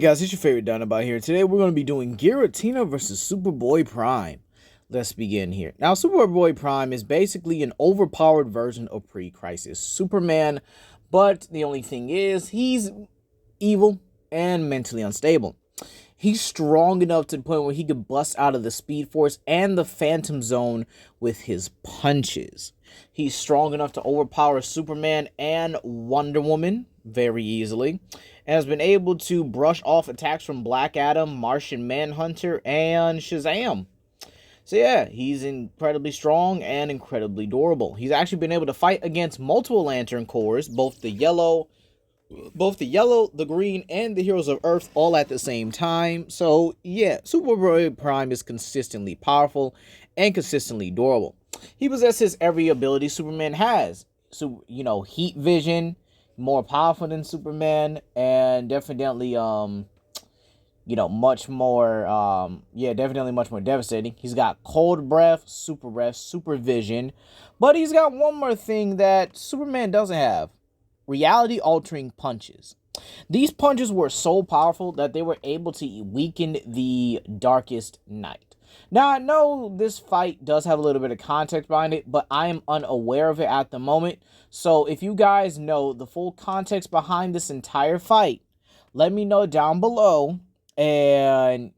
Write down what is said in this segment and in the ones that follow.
Guys, it's your favorite Dinobot here. Today we're going to be doing Giratina versus Superboy Prime. Let's begin here. Now, Superboy Prime is basically an overpowered version of pre-crisis Superman, but the only thing is he's evil and mentally unstable. He's strong enough to the point where he could bust out of the Speed Force and the Phantom Zone with his punches. He's strong enough to overpower Superman and Wonder Woman very easily, and has been able to brush off attacks from Black Adam, Martian Manhunter, and Shazam. So yeah, he's incredibly strong and incredibly durable. He's actually been able to fight against multiple Lantern Corps, both the yellow, the green, and the Heroes of Earth all at the same time. So yeah, Superboy Prime is consistently powerful and consistently durable. He possesses every ability Superman has. So, heat vision, more powerful than Superman, and definitely much more definitely much more devastating. He's got cold breath, super vision, but he's got one more thing that Superman doesn't have: reality altering punches. These punches were so powerful that they were able to weaken the Darkest Knight. Now, I know this fight does have a little bit of context behind it, but I am unaware of it at the moment. So if you guys know the full context behind this entire fight, let me know down below, and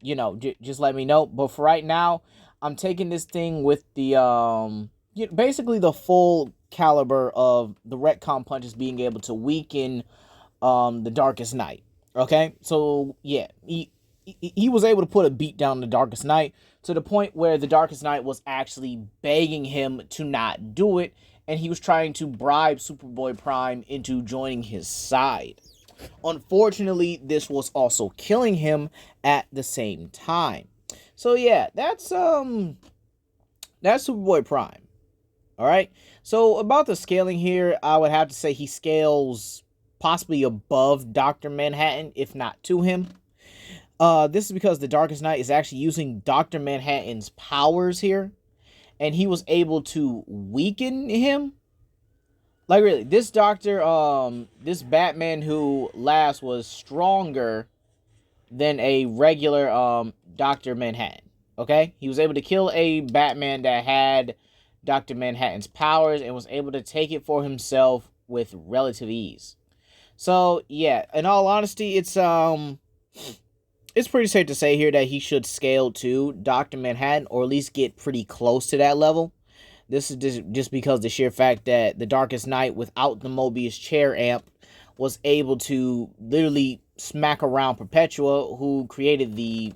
just let me know. But for right now, I'm taking this thing with the basically the full caliber of the retcon punches being able to weaken the Darkest Knight. Okay, so yeah, he was able to put a beat down the Darkest Knight to the point where the Darkest Knight was actually begging him to not do it, and he was trying to bribe Superboy Prime into joining his side. Unfortunately, this was also killing him at the same time. So yeah, that's Superboy Prime. All right. So about the scaling here, I would have to say he scales possibly above Dr. Manhattan, if not to him. This is because the Darkest Knight is actually using Dr. Manhattan's powers here, and he was able to weaken him. Like, really, this this Batman who last was stronger than a regular Dr. Manhattan. Okay, he was able to kill a Batman that had Dr. Manhattan's powers and was able to take it for himself with relative ease. So yeah, in all honesty, it's pretty safe to say here that he should scale to Dr. Manhattan, or at least get pretty close to that level. This is just because the sheer fact that the Darkest Knight, without the Mobius chair amp, was able to literally smack around Perpetua, who created the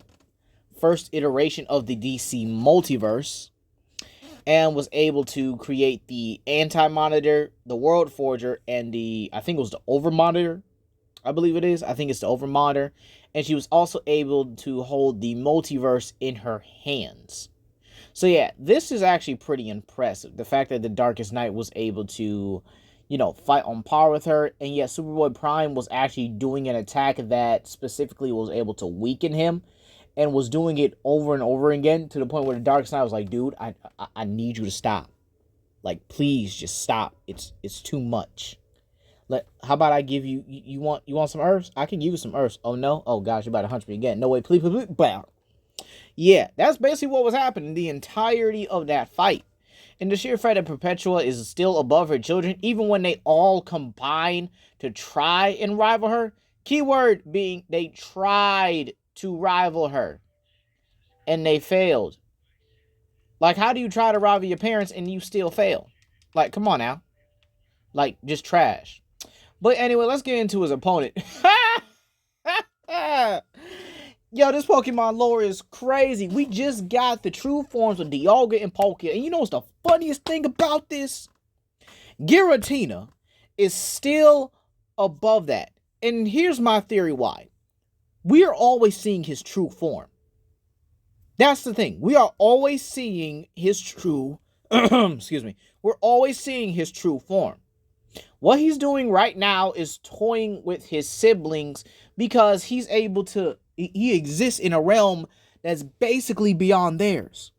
first iteration of the DC multiverse, and was able to create the Anti-Monitor, the World Forger, and I think it was the Over-Monitor. I believe it is. I think it's the Over-Monitor. And she was also able to hold the multiverse in her hands. So yeah, this is actually pretty impressive. The fact that the Darkest Knight was able to, fight on par with her. And yet Superboy Prime was actually doing an attack that specifically was able to weaken him, and was doing it over and over again, to the point where the Darkest Knight was like, dude, I need you to stop. Like, please just stop. It's too much. How about I give you, you want some herbs? I can give you some herbs. Oh no? Oh gosh, you're about to hunch me again. No way, please. Bam. Yeah, that's basically what was happening the entirety of that fight. And the sheer fact that Perpetua is still above her children, even when they all combine to try and rival her. Keyword being, they tried to rival her, and they failed. Like, how do you try to rival your parents and you still fail? Like, come on now. Like, just trash. But anyway, let's get into his opponent. Yo, this Pokemon lore is crazy. We just got the true forms of Dialga and Palkia. And you know what's the funniest thing about this? Giratina is still above that. And here's my theory why. We are always seeing his true form. That's the thing. We are always seeing his true... excuse me. We're always seeing his true form. What he's doing right now is toying with his siblings, because he's able to... He exists in a realm that's basically beyond theirs.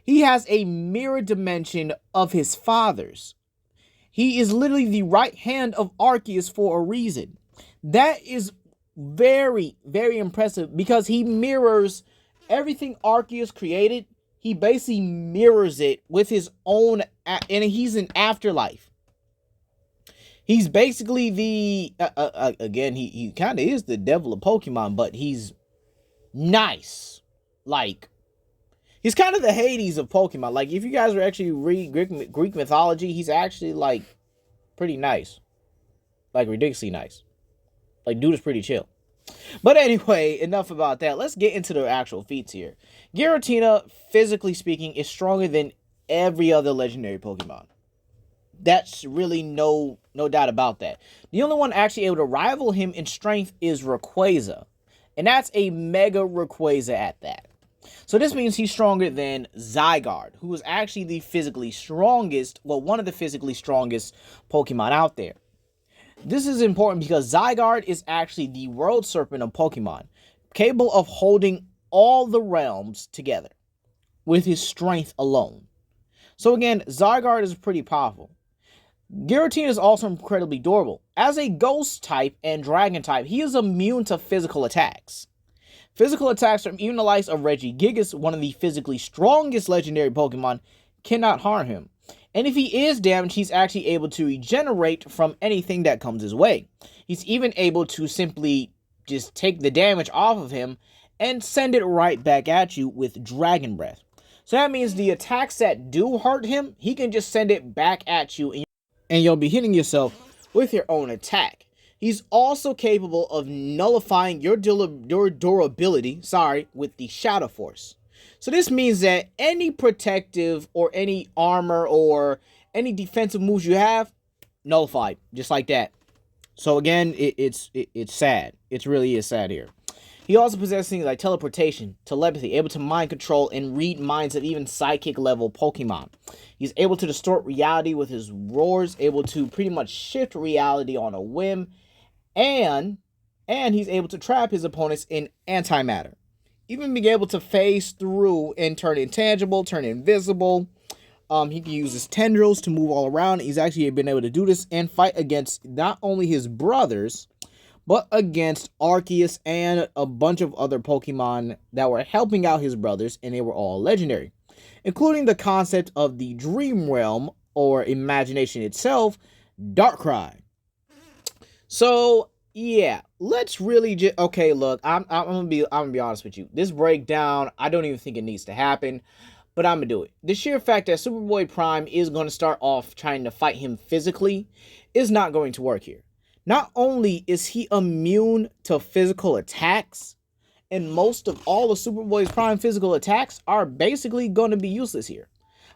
He has a mirror dimension of his father's. He is literally the right hand of Arceus for a reason. That is Very, very impressive because he mirrors everything Arceus created. He basically mirrors it with his own, and he's an afterlife. He's basically the again. He kind of is the devil of Pokemon, but he's nice. Like, he's kind of the Hades of Pokemon. Like, if you guys are actually read Greek mythology, he's actually like pretty nice, like ridiculously nice. Like, dude is pretty chill. But anyway, enough about that. Let's get into the actual feats here. Giratina, physically speaking, is stronger than every other legendary Pokemon. That's really no doubt about that. The only one actually able to rival him in strength is Rayquaza. And that's a Mega Rayquaza at that. So this means he's stronger than Zygarde, who is actually the physically strongest, well, one of the physically strongest Pokemon out there. This is important because Zygarde is actually the world serpent of Pokemon, capable of holding all the realms together with his strength alone. So again, Zygarde is pretty powerful. Giratina is also incredibly durable. As a ghost type and dragon type, he is immune to physical attacks. Physical attacks from even the likes of Regigigas, one of the physically strongest legendary Pokemon, cannot harm him. And if he is damaged, he's actually able to regenerate from anything that comes his way. He's even able to simply just take the damage off of him and send it right back at you with Dragon Breath. So that means the attacks that do hurt him, he can just send it back at you and you'll be hitting yourself with your own attack. He's also capable of nullifying your durability, with the Shadow Force. So this means that any protective or any armor or any defensive moves you have, nullified, just like that. So again, it's sad. It really is sad here. He also possesses things like teleportation, telepathy, able to mind control and read minds of even psychic level Pokemon. He's able to distort reality with his roars, able to pretty much shift reality on a whim, and he's able to trap his opponents in antimatter. Even being able to phase through and turn intangible, turn invisible. He can use his tendrils to move all around. He's actually been able to do this and fight against not only his brothers, but against Arceus and a bunch of other Pokemon that were helping out his brothers, and they were all legendary, including the concept of the Dream Realm, or imagination itself, Darkrai. So yeah, let's really just okay. Look, I'm gonna be honest with you. This breakdown, I don't even think it needs to happen, but I'm gonna do it. The sheer fact that Superboy Prime is gonna start off trying to fight him physically is not going to work here. Not only is he immune to physical attacks, and most of all of Superboy's Prime physical attacks are basically going to be useless here.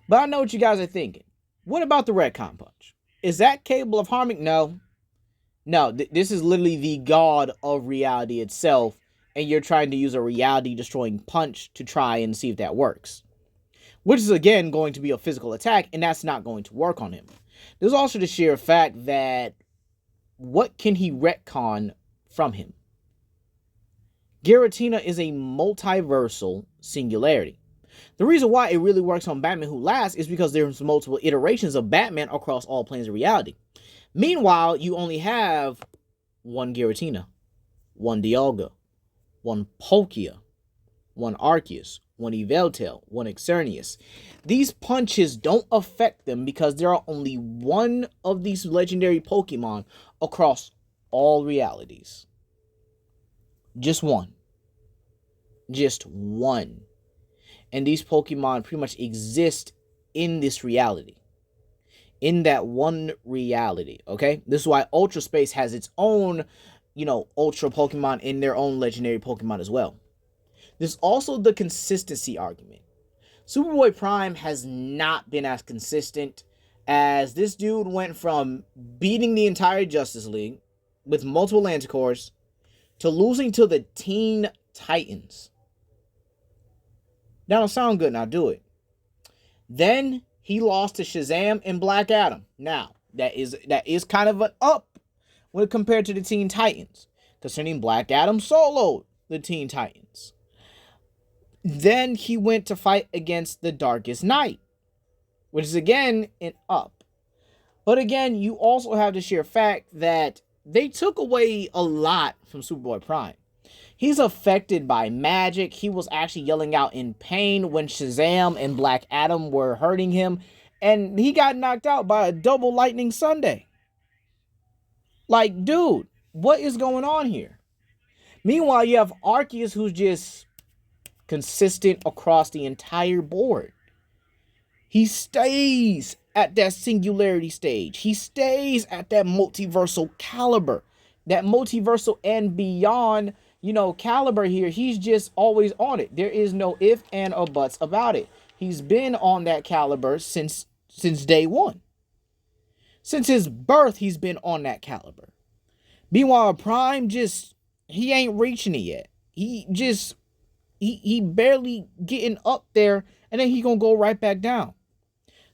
But I know what you guys are thinking. What about the Retcon Punch? Is that capable of harming? No. No, this is literally the god of reality itself, and you're trying to use a reality-destroying punch to try and see if that works. Which is, again, going to be a physical attack, and that's not going to work on him. There's also the sheer fact that what can he retcon from him? Giratina is a multiversal singularity. The reason why it really works on Batman Who Laughs is because there's multiple iterations of Batman across all planes of reality. Meanwhile, you only have one Giratina, one Dialga, one Palkia, one Arceus, one Yveltal, one Xerneas. These punches don't affect them because there are only one of these legendary Pokemon across all realities. Just one. Just one. And these Pokemon pretty much exist in this reality. In that one reality, okay? This is why Ultra Space has its own, Ultra Pokemon in their own legendary Pokemon as well. There's also the consistency argument. Superboy Prime has not been as consistent, as this dude went from beating the entire Justice League with multiple Manticores to losing to the Teen Titans. That don't sound good, now do it. Then he lost to Shazam and Black Adam. Now, that is kind of an up when compared to the Teen Titans, concerning Black Adam soloed the Teen Titans. Then he went to fight against the Darkest Knight, which is again an up. But again, you also have the sheer fact that they took away a lot from Superboy Prime. He's affected by magic. He was actually yelling out in pain when Shazam and Black Adam were hurting him. And he got knocked out by a double lightning Sunday. Like, dude, what is going on here? Meanwhile, you have Arceus, who's just consistent across the entire board. He stays at that singularity stage. He stays at that multiversal caliber. That multiversal and beyond, caliber here. He's just always on it. There is no if and or buts about it. He's been on that caliber since day one. Since his birth, he's been on that caliber. Meanwhile, Prime he ain't reaching it yet. He barely getting up there, and then he gonna go right back down.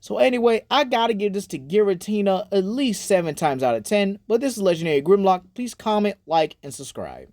So anyway, I gotta give this to Giratina at least 7 times out of 10. But this is Legendary Grimlock. Please comment, like, and subscribe.